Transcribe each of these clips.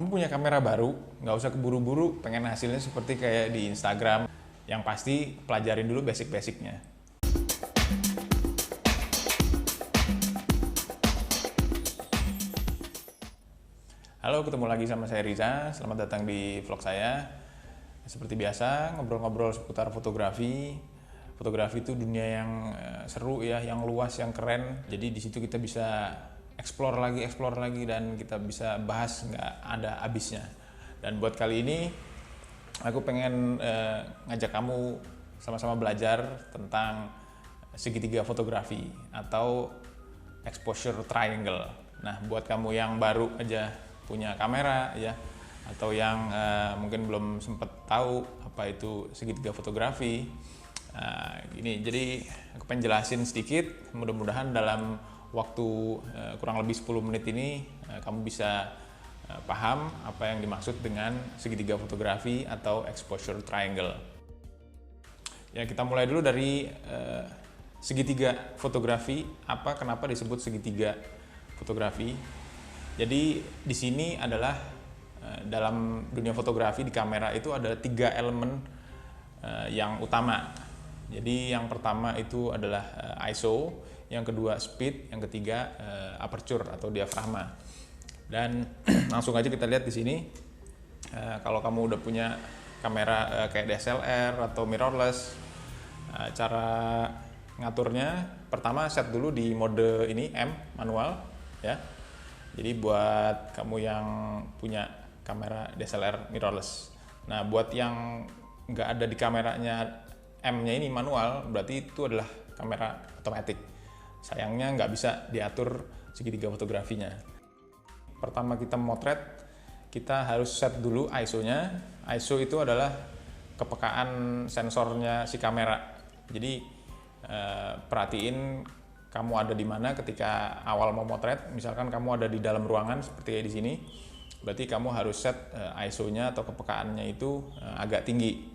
Kamu punya kamera baru, nggak usah keburu-buru pengen hasilnya seperti kayak di Instagram. Yang pasti pelajarin dulu basic-basicnya. Halo, ketemu lagi sama saya Riza. Selamat datang di vlog saya. Seperti biasa, ngobrol-ngobrol seputar fotografi. Fotografi itu dunia yang seru ya, yang luas, yang keren. Jadi di situ kita bisa explore lagi, dan kita bisa bahas nggak ada habisnya. Dan buat kali ini, aku pengen ngajak kamu sama-sama belajar tentang segitiga fotografi atau exposure triangle. Nah, buat kamu yang baru aja punya kamera ya, atau yang mungkin belum sempat tahu apa itu segitiga fotografi, gini, jadi aku pengen jelasin sedikit. Mudah-mudahan dalam waktu kurang lebih 10 menit ini kamu bisa paham apa yang dimaksud dengan segitiga fotografi atau exposure triangle. Ya, kita mulai dulu dari segitiga fotografi. Kenapa disebut segitiga fotografi? Jadi di sini adalah dalam dunia fotografi di kamera itu ada 3 elemen yang utama. Jadi yang pertama itu adalah ISO, yang kedua speed, yang ketiga aperture atau diafragma. Dan langsung aja kita lihat di sini. Kalau kamu udah punya kamera kayak DSLR atau mirrorless, cara ngaturnya pertama set dulu di mode ini M, manual ya. Jadi buat kamu yang punya kamera DSLR mirrorless. Nah, buat yang nggak ada di kameranya M-nya ini manual, berarti itu adalah kamera otomatis. Sayangnya nggak bisa diatur segitiga fotografinya. Pertama kita motret, kita harus set dulu ISO-nya. ISO itu adalah kepekaan sensornya si kamera. Jadi perhatiin kamu ada di mana ketika awal mau motret. Misalkan kamu ada di dalam ruangan seperti kayak di sini, berarti kamu harus set ISO-nya atau kepekaannya itu agak tinggi.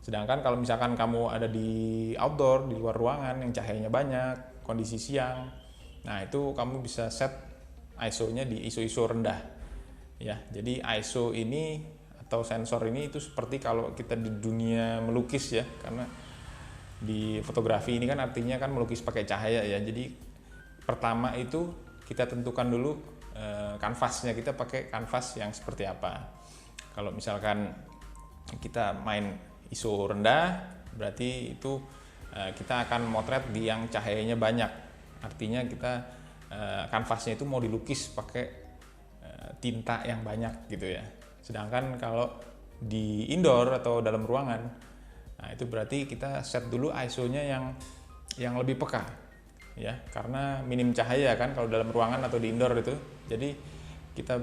Sedangkan kalau misalkan kamu ada di outdoor, di luar ruangan yang cahayanya banyak, kondisi siang, nah itu kamu bisa set ISO-nya di ISO rendah. Ya, jadi ISO ini atau sensor ini itu seperti kalau kita di dunia melukis ya, karena di fotografi ini kan artinya kan melukis pakai cahaya ya. Jadi pertama itu kita tentukan dulu kanvasnya, kita pakai kanvas yang seperti apa. Kalau misalkan kita main ISO rendah, berarti itu kita akan motret di yang cahayanya banyak. Artinya kita kanvasnya itu mau dilukis pakai tinta yang banyak gitu ya. Sedangkan kalau di indoor atau dalam ruangan, nah itu berarti kita set dulu ISO-nya yang lebih peka ya, karena minim cahaya kan kalau dalam ruangan atau di indoor itu. Jadi kita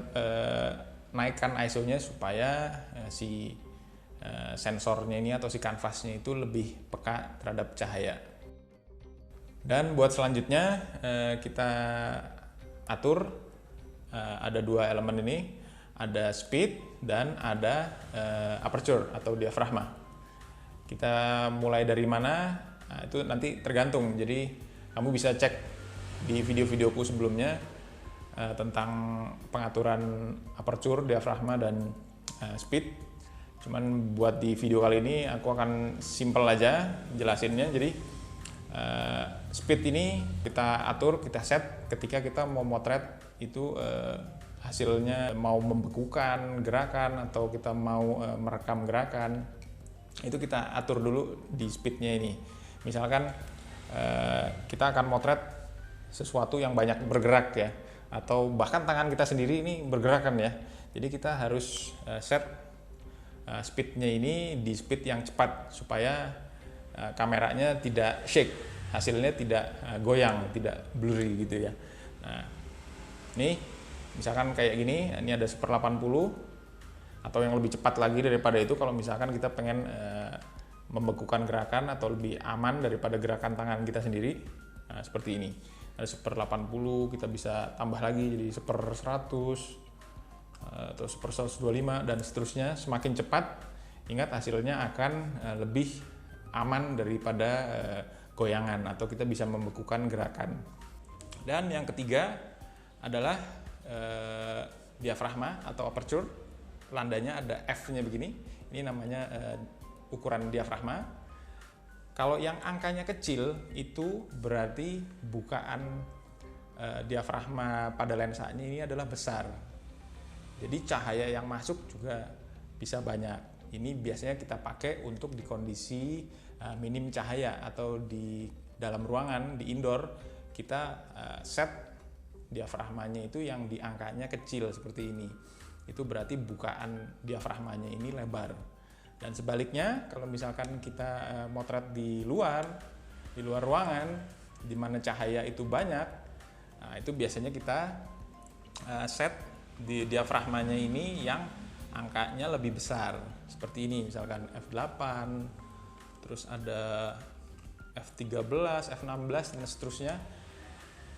naikkan ISO-nya supaya si sensornya ini atau si kanvasnya itu lebih peka terhadap cahaya. Dan buat selanjutnya kita atur ada 2 elemen ini, ada speed dan ada aperture atau diafragma. Kita mulai dari mana? Nah, itu nanti tergantung. Jadi kamu bisa cek di video-videoku sebelumnya tentang pengaturan aperture, diafragma dan speed. Cuman buat di video kali ini aku akan simple aja jelasinnya. Jadi speed ini kita atur, kita set ketika kita mau motret itu hasilnya mau membekukan gerakan atau kita mau merekam gerakan, itu kita atur dulu di speednya ini. Misalkan kita akan motret sesuatu yang banyak bergerak ya, atau bahkan tangan kita sendiri ini bergerakan ya. Jadi kita harus set speednya ini di speed yang cepat supaya kameranya tidak shake, hasilnya tidak goyang, tidak blurry gitu ya. Nah, ini misalkan kayak gini, ini ada 1/80, atau yang lebih cepat lagi daripada itu kalau misalkan kita pengen membekukan gerakan atau lebih aman daripada gerakan tangan kita sendiri. Nah, seperti ini. Ada 1/80, kita bisa tambah lagi jadi 1/100 atau 1/125 dan seterusnya. Semakin cepat, ingat hasilnya akan lebih aman daripada goyangan atau kita bisa membekukan gerakan. Dan yang ketiga adalah diafragma atau aperture. landanya ada F-nya begini, ini namanya ukuran diafragma. Kalau yang angkanya kecil itu berarti bukaan diafragma pada lensanya ini adalah besar. Jadi cahaya yang masuk juga bisa banyak. Ini biasanya kita pakai untuk di kondisi minim cahaya atau di dalam ruangan, di indoor, kita set diafragmanya itu yang di angkanya kecil seperti ini. Itu berarti bukaan diafragmanya ini lebar. Dan sebaliknya, kalau misalkan kita motret di luar ruangan, di mana cahaya itu banyak, nah itu biasanya kita set di diafragmanya ini yang angkanya lebih besar. Seperti ini, misalkan F8, terus ada F13, F16, dan seterusnya.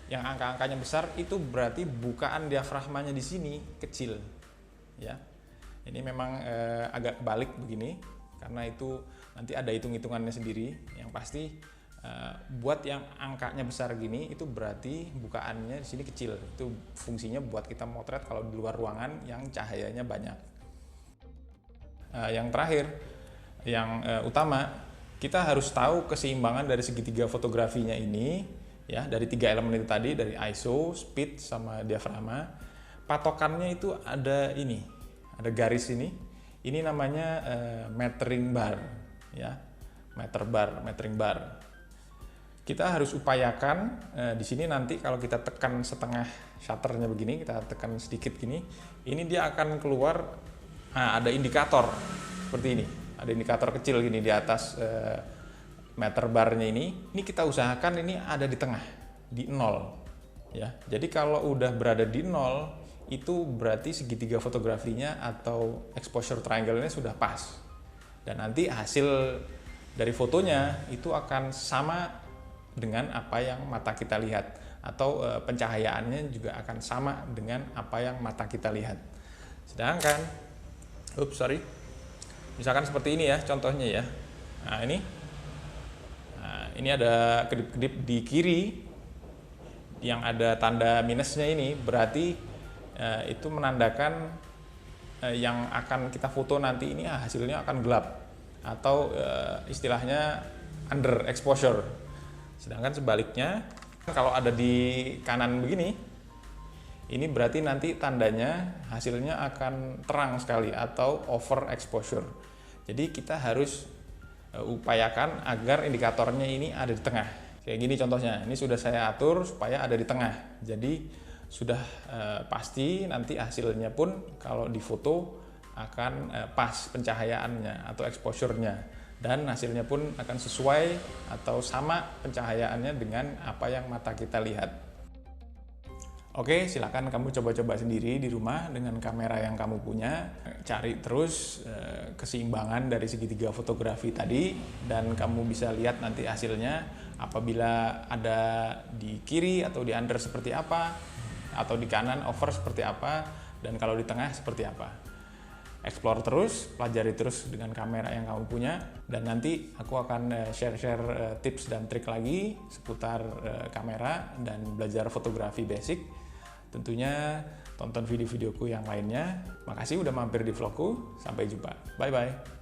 Yang angka-angkanya besar itu berarti bukaan diafragmanya di sini kecil. Ya, ini memang agak kebalik begini karena itu nanti ada hitung-hitungannya sendiri. Yang pasti buat yang angkanya besar gini itu berarti bukaannya di sini kecil. Itu fungsinya buat kita motret kalau di luar ruangan yang cahayanya banyak. Yang terakhir, yang utama, kita harus tahu keseimbangan dari segitiga fotografinya ini, ya, dari 3 elemen itu tadi, dari ISO, speed, sama diafragma. Patokannya itu ada ini, ada garis ini. Ini namanya metering bar, ya, metering bar. Kita harus upayakan di sini nanti kalau kita tekan setengah shutternya begini, kita tekan sedikit gini, ini dia akan keluar, ada indikator seperti ini, ada indikator kecil gini di atas meter barnya ini. Ini kita usahakan ini ada di tengah, di 0, ya. Jadi kalau udah berada di 0, itu berarti segitiga fotografinya atau exposure triangle-nya sudah pas. Dan nanti hasil dari fotonya itu akan sama dengan apa yang mata kita lihat, atau pencahayaannya juga akan sama dengan apa yang mata kita lihat. Sedangkan, misalkan seperti ini ya contohnya ya. Nah ini ada kedip-kedip di kiri yang ada tanda minusnya, ini berarti itu menandakan yang akan kita foto nanti ini hasilnya akan gelap atau istilahnya under exposure. Sedangkan sebaliknya kalau ada di kanan begini, ini berarti nanti tandanya hasilnya akan terang sekali atau over exposure. Jadi kita harus upayakan agar indikatornya ini ada di tengah. Kayak gini contohnya, ini sudah saya atur supaya ada di tengah. Jadi sudah pasti nanti hasilnya pun kalau difoto akan pas pencahayaannya atau exposure-nya, dan hasilnya pun akan sesuai atau sama pencahayaannya dengan apa yang mata kita lihat. Oke, silakan kamu coba-coba sendiri di rumah dengan kamera yang kamu punya. Cari terus keseimbangan dari segitiga fotografi tadi, dan kamu bisa lihat nanti hasilnya apabila ada di kiri atau di under seperti apa, atau di kanan over seperti apa, dan kalau di tengah seperti apa. Explore terus, pelajari terus dengan kamera yang kamu punya, dan nanti aku akan share-share tips dan trik lagi seputar kamera dan belajar fotografi basic. Tentunya tonton video-videoku yang lainnya. Makasih udah mampir di vlogku, sampai jumpa. Bye-bye.